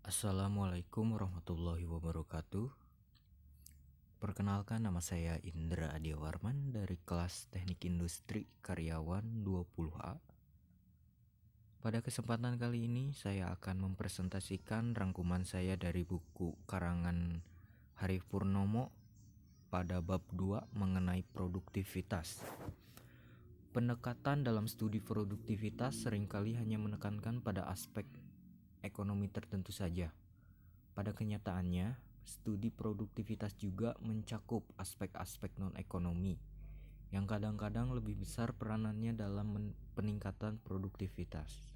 Assalamualaikum warahmatullahi wabarakatuh. Perkenalkan, nama saya Indra Adiawarman dari kelas Teknik Industri Karyawan 20A. Pada kesempatan kali ini saya akan mempresentasikan rangkuman saya dari buku karangan Hari Purnomo pada bab 2 mengenai produktivitas. Pendekatan dalam studi produktivitas seringkali hanya menekankan pada aspek ekonomi tertentu saja. Pada kenyataannya, studi produktivitas juga mencakup aspek-aspek non-ekonomi yang kadang-kadang lebih besar peranannya dalam peningkatan produktivitas.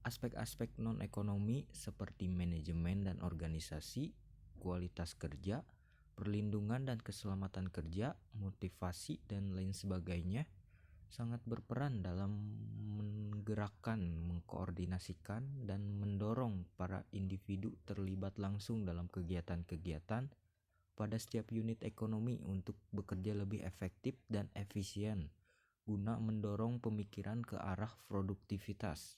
Aspek-aspek non-ekonomi seperti manajemen dan organisasi, kualitas kerja, perlindungan dan keselamatan kerja, motivasi, dan lain sebagainya sangat berperan dalam menggerakkan, mengkoordinasikan, dan mendorong para individu terlibat langsung dalam kegiatan-kegiatan pada setiap unit ekonomi untuk bekerja lebih efektif dan efisien guna mendorong pemikiran ke arah produktivitas.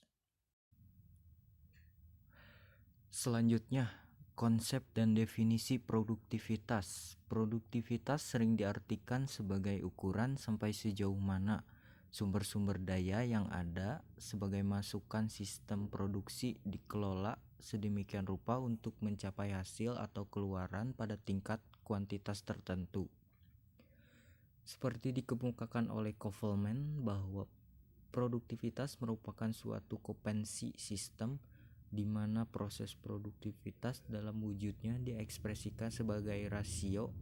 Selanjutnya, konsep dan definisi produktivitas. Produktivitas sering diartikan sebagai ukuran sampai sejauh mana sumber-sumber daya yang ada sebagai masukan sistem produksi dikelola sedemikian rupa untuk mencapai hasil atau keluaran pada tingkat kuantitas tertentu. Seperti dikemukakan oleh Kovelman bahwa produktivitas merupakan suatu kompetensi sistem di mana proses produktivitas dalam wujudnya diekspresikan sebagai rasio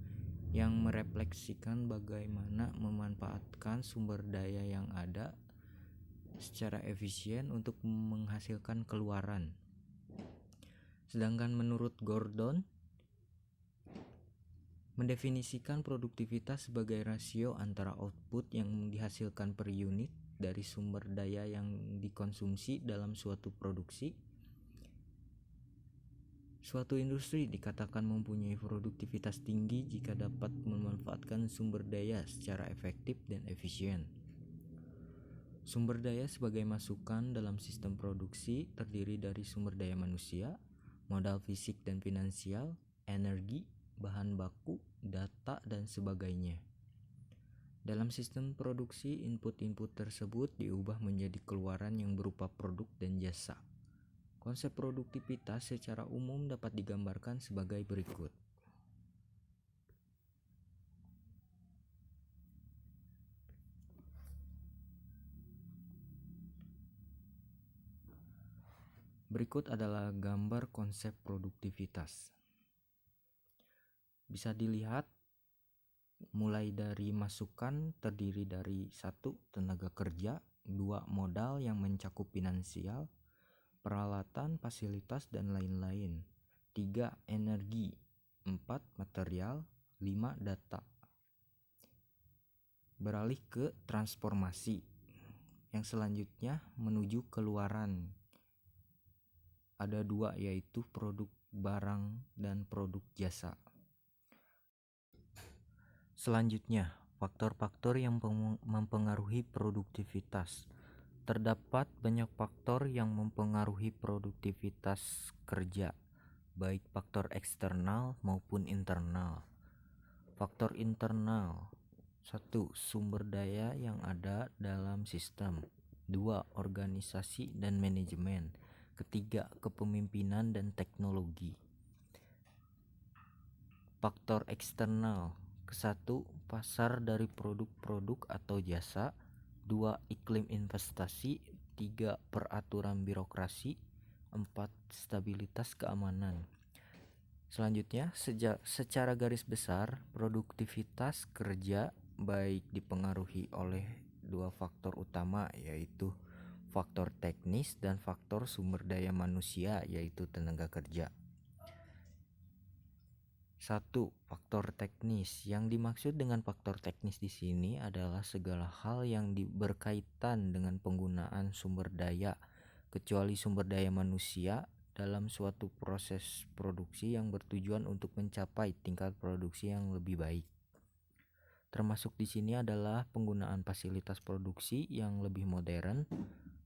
yang merefleksikan bagaimana memanfaatkan sumber daya yang ada secara efisien untuk menghasilkan keluaran. Sedangkan menurut Gordon, mendefinisikan produktivitas sebagai rasio antara output yang dihasilkan per unit dari sumber daya yang dikonsumsi dalam suatu produksi. Suatu industri dikatakan mempunyai produktivitas tinggi jika dapat memanfaatkan sumber daya secara efektif dan efisien. Sumber daya sebagai masukan dalam sistem produksi terdiri dari sumber daya manusia, modal fisik dan finansial, energi, bahan baku, data, dan sebagainya. Dalam sistem produksi, input-input tersebut diubah menjadi keluaran yang berupa produk dan jasa. Konsep produktivitas secara umum dapat digambarkan sebagai berikut. Berikut adalah gambar konsep produktivitas. Bisa dilihat mulai dari masukan terdiri dari 1. Tenaga kerja, 2. Modal yang mencakup finansial, peralatan, fasilitas, dan lain-lain, 3. Energi, 4. Material, 5. Data. Beralih ke transformasi. Yang selanjutnya menuju keluaran. Ada 2, yaitu produk barang dan produk jasa. Selanjutnya, faktor-faktor yang mempengaruhi produktivitas. Terdapat banyak faktor yang mempengaruhi produktivitas kerja, baik faktor eksternal maupun internal. Faktor internal: 1. Sumber daya yang ada dalam sistem. 2. Organisasi dan manajemen. 3. Kepemimpinan dan teknologi. Faktor eksternal: 1. Pasar dari produk-produk atau jasa. 2. Iklim investasi. 3. Peraturan birokrasi. 4. Stabilitas keamanan. Selanjutnya, secara garis besar, produktivitas kerja baik dipengaruhi oleh 2 faktor utama, yaitu faktor teknis dan faktor sumber daya manusia, yaitu tenaga kerja. 1. Faktor teknis. Yang dimaksud dengan faktor teknis di sini adalah segala hal yang berkaitan dengan penggunaan sumber daya, kecuali sumber daya manusia, dalam suatu proses produksi yang bertujuan untuk mencapai tingkat produksi yang lebih baik. Termasuk di sini adalah penggunaan fasilitas produksi yang lebih modern,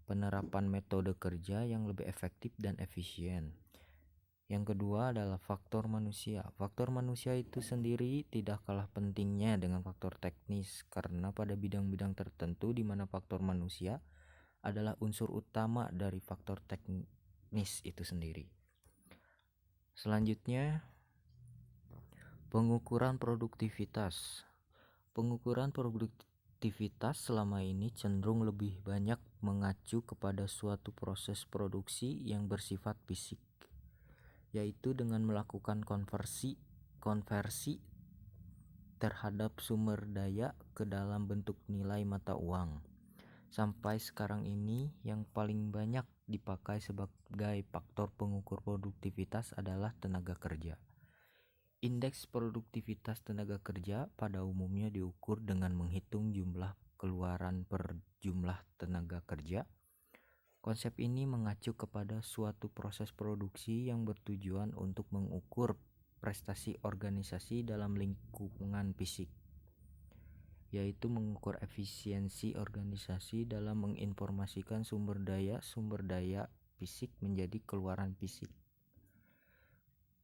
penerapan metode kerja yang lebih efektif dan efisien. Yang kedua adalah faktor manusia. Faktor manusia itu sendiri tidak kalah pentingnya dengan faktor teknis, karena pada bidang-bidang tertentu di mana faktor manusia adalah unsur utama dari faktor teknis itu sendiri. Selanjutnya, pengukuran produktivitas. Pengukuran produktivitas selama ini cenderung lebih banyak mengacu kepada suatu proses produksi yang bersifat fisik, yaitu dengan melakukan konversi terhadap sumber daya ke dalam bentuk nilai mata uang. Sampai sekarang ini yang paling banyak dipakai sebagai faktor pengukur produktivitas adalah tenaga kerja. Indeks produktivitas tenaga kerja pada umumnya diukur dengan menghitung jumlah keluaran per jumlah tenaga kerja. Konsep ini mengacu kepada suatu proses produksi yang bertujuan untuk mengukur prestasi organisasi dalam lingkungan fisik, yaitu mengukur efisiensi organisasi dalam menginformasikan sumber daya fisik menjadi keluaran fisik.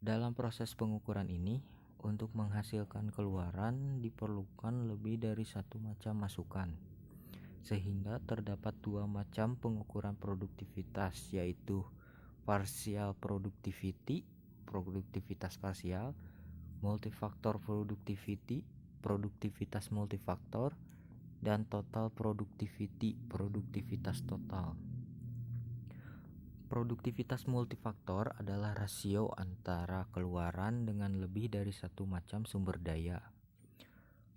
Dalam proses pengukuran ini, untuk menghasilkan keluaran diperlukan lebih dari satu macam masukan, sehingga terdapat dua macam pengukuran produktivitas, yaitu partial productivity, produktivitas parsial, multifaktor productivity, produktivitas multifaktor, dan total productivity, produktivitas total. Produktivitas multifaktor adalah rasio antara keluaran dengan lebih dari satu macam sumber daya.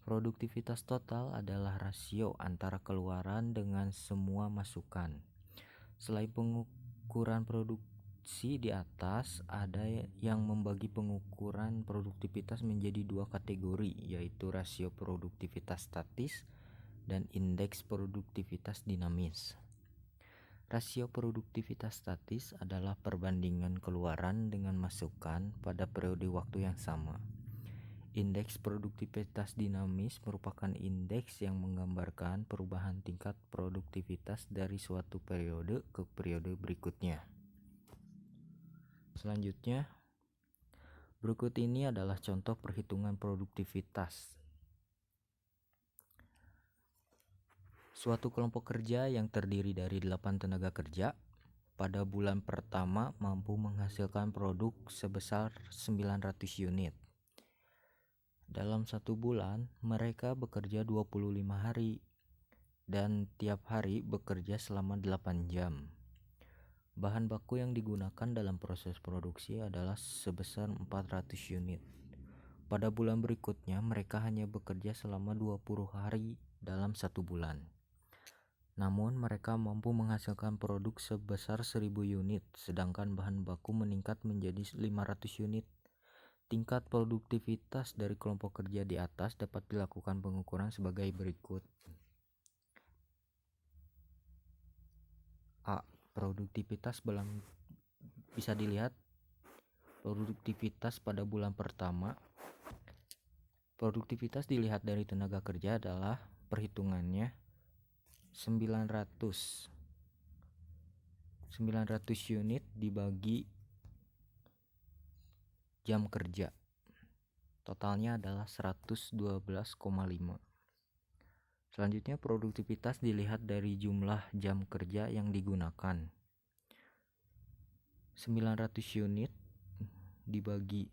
Produktivitas total adalah rasio antara keluaran dengan semua masukan. Selain pengukuran produksi di atas, ada yang membagi pengukuran produktivitas menjadi dua kategori, yaitu rasio produktivitas statis dan indeks produktivitas dinamis. Rasio produktivitas statis adalah perbandingan keluaran dengan masukan pada periode waktu yang sama. Indeks produktivitas dinamis merupakan indeks yang menggambarkan perubahan tingkat produktivitas dari suatu periode ke periode berikutnya. Selanjutnya, berikut ini adalah contoh perhitungan produktivitas. Suatu kelompok kerja yang terdiri dari 8 tenaga kerja pada bulan pertama mampu menghasilkan produk sebesar 900 unit. Dalam satu bulan, mereka bekerja 25 hari dan tiap hari bekerja selama 8 jam. Bahan baku yang digunakan dalam proses produksi adalah sebesar 400 unit. Pada bulan berikutnya, mereka hanya bekerja selama 20 hari dalam satu bulan. Namun, mereka mampu menghasilkan produk sebesar 1000 unit, sedangkan bahan baku meningkat menjadi 500 unit. Tingkat produktivitas dari kelompok kerja di atas dapat dilakukan pengukuran sebagai berikut. A. Produktivitas bisa dilihat produktivitas pada bulan pertama. Produktivitas dilihat dari tenaga kerja adalah perhitungannya 900 unit dibagi jam kerja, totalnya adalah 112,5. Selanjutnya, produktivitas dilihat dari jumlah jam kerja yang digunakan. 900 unit dibagi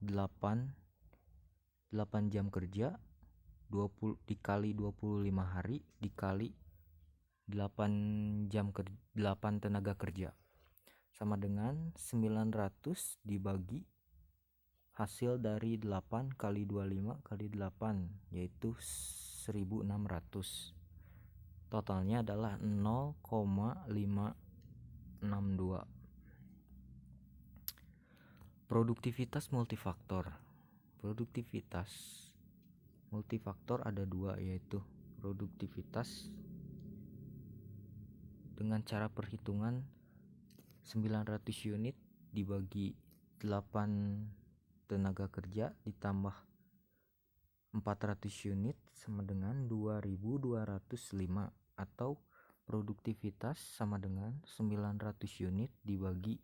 8 jam kerja 20 dikali 25 hari dikali 8 tenaga kerja sama dengan 900 dibagi hasil dari 8 kali 25 kali 8, yaitu 1600. Totalnya adalah 0,562. Produktivitas multifaktor. Produktivitas multifaktor ada dua, yaitu produktivitas dengan cara perhitungan 900 unit dibagi 8 tenaga kerja ditambah 400 unit sama dengan 2205, atau Produktivitas sama dengan 900 unit dibagi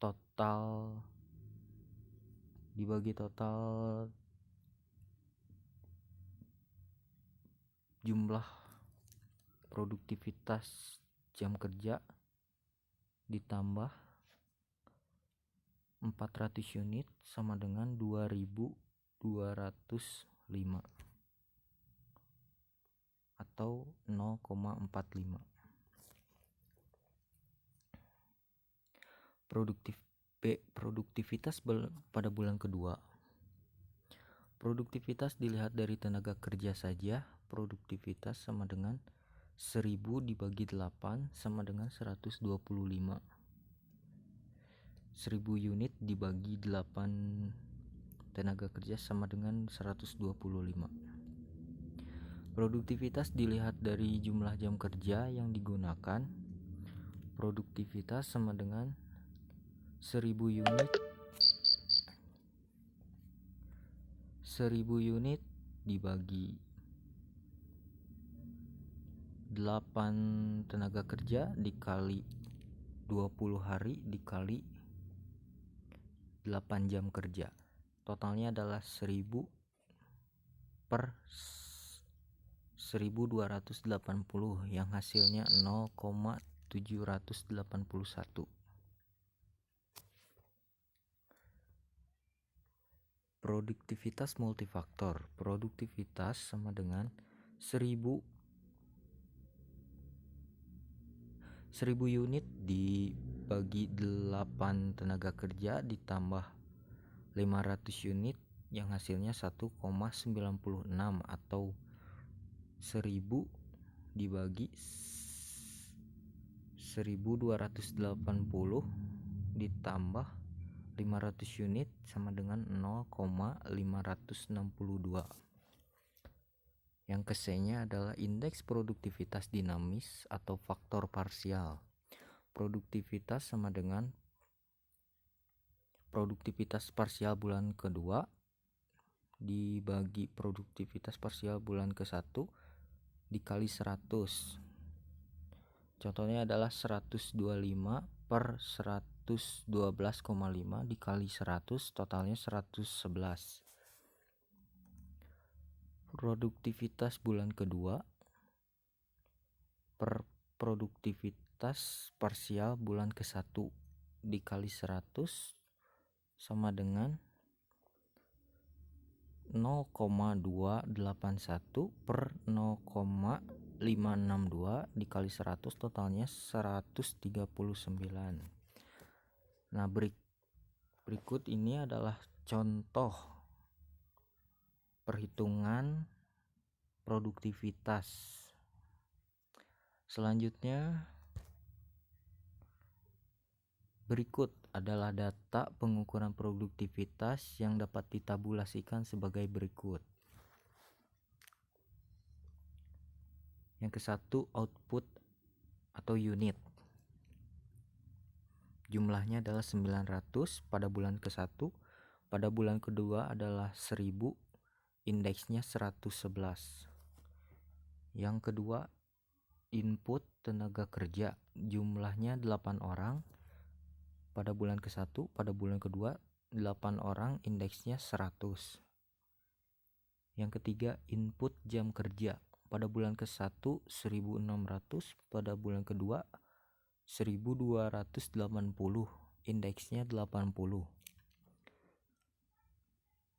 total jumlah produktivitas jam kerja ditambah 400 unit sama dengan 2205 atau 0,45. Produktivitas pada bulan kedua. Produktivitas dilihat dari tenaga kerja saja. Produktivitas sama dengan 1000 dibagi 8 sama dengan 125. 1000 unit dibagi 8 tenaga kerja sama dengan 125. Produktivitas dilihat dari jumlah jam kerja yang digunakan. Produktivitas sama dengan 1000 unit dibagi 8 tenaga kerja dikali 20 hari dikali 8 jam kerja. Totalnya adalah 1000 per 1280 yang hasilnya 0,781. Produktivitas multifaktor. Produktivitas sama dengan 1000 unit dibagi 8 tenaga kerja ditambah 500 unit yang hasilnya 1,96 atau 1000 dibagi 1280 ditambah 500 unit sama dengan 0,562. Yang ke-nya adalah indeks produktivitas dinamis atau faktor parsial. Produktivitas sama dengan produktivitas parsial bulan kedua dibagi produktivitas parsial bulan ke-1 dikali 100. Contohnya adalah 125 per 112,5 dikali 100, totalnya 111. Produktivitas bulan kedua per produktivitas parsial bulan ke-1 dikali 100 sama dengan 0,281 per 0,562 dikali 100, totalnya 139. Nah, berikut ini adalah contoh perhitungan produktivitas. Selanjutnya, berikut adalah data pengukuran produktivitas yang dapat ditabulasikan sebagai berikut. Yang ke-1, output atau unit. Jumlahnya adalah 900 pada bulan ke-1. Pada bulan kedua adalah 1000, indeksnya 111. Yang kedua, input tenaga kerja, jumlahnya 8 orang pada bulan ke-1. Pada bulan kedua 8 orang, indeksnya 100. Yang ketiga, input jam kerja, pada bulan ke-1 1600, pada bulan kedua 1280, indeksnya 80.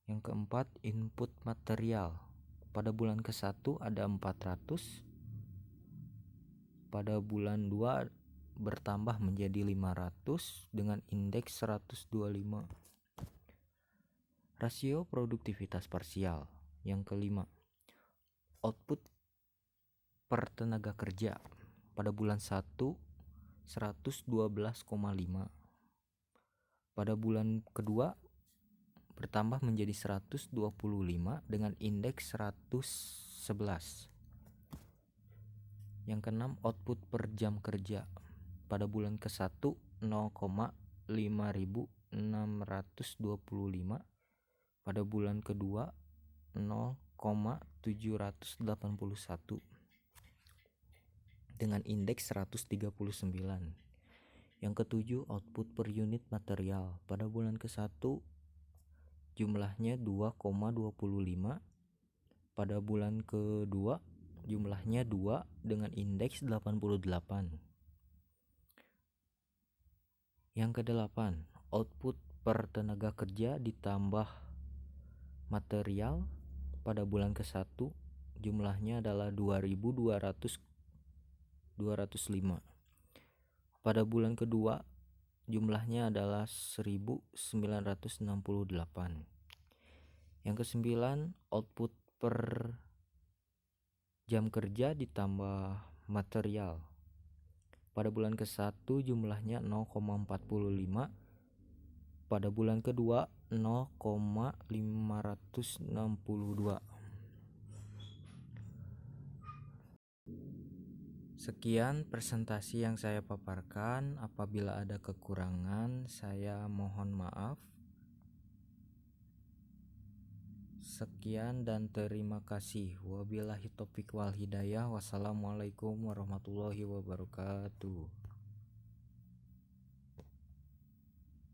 Yang keempat, input material, pada bulan ke-1 ada 400, pada bulan 2 bertambah menjadi 500 dengan indeks 125. Rasio produktivitas parsial. Yang kelima, output per tenaga kerja, pada bulan 1 112,5, pada bulan kedua bertambah menjadi 125 dengan indeks 111. Yang keenam, output per jam kerja, pada bulan ke-1 0,5625, pada bulan kedua 0,781. dengan indeks 139. Yang ketujuh, output per unit material. Pada bulan ke-1 jumlahnya 2,25. Pada bulan ke-2 jumlahnya 2 dengan indeks 88. Yang ke-8, output per tenaga kerja ditambah material. Pada bulan ke-1 jumlahnya adalah 2.205. Pada bulan kedua jumlahnya adalah 1.968. Yang ke-9, output per jam kerja ditambah material. Pada bulan ke-1 jumlahnya 0,45. Pada bulan kedua 0,562. Sekian presentasi yang saya paparkan. Apabila ada kekurangan, saya mohon maaf. Sekian dan terima kasih. Wabillahi taufiq wal hidayah. Wassalamualaikum warahmatullahi wabarakatuh.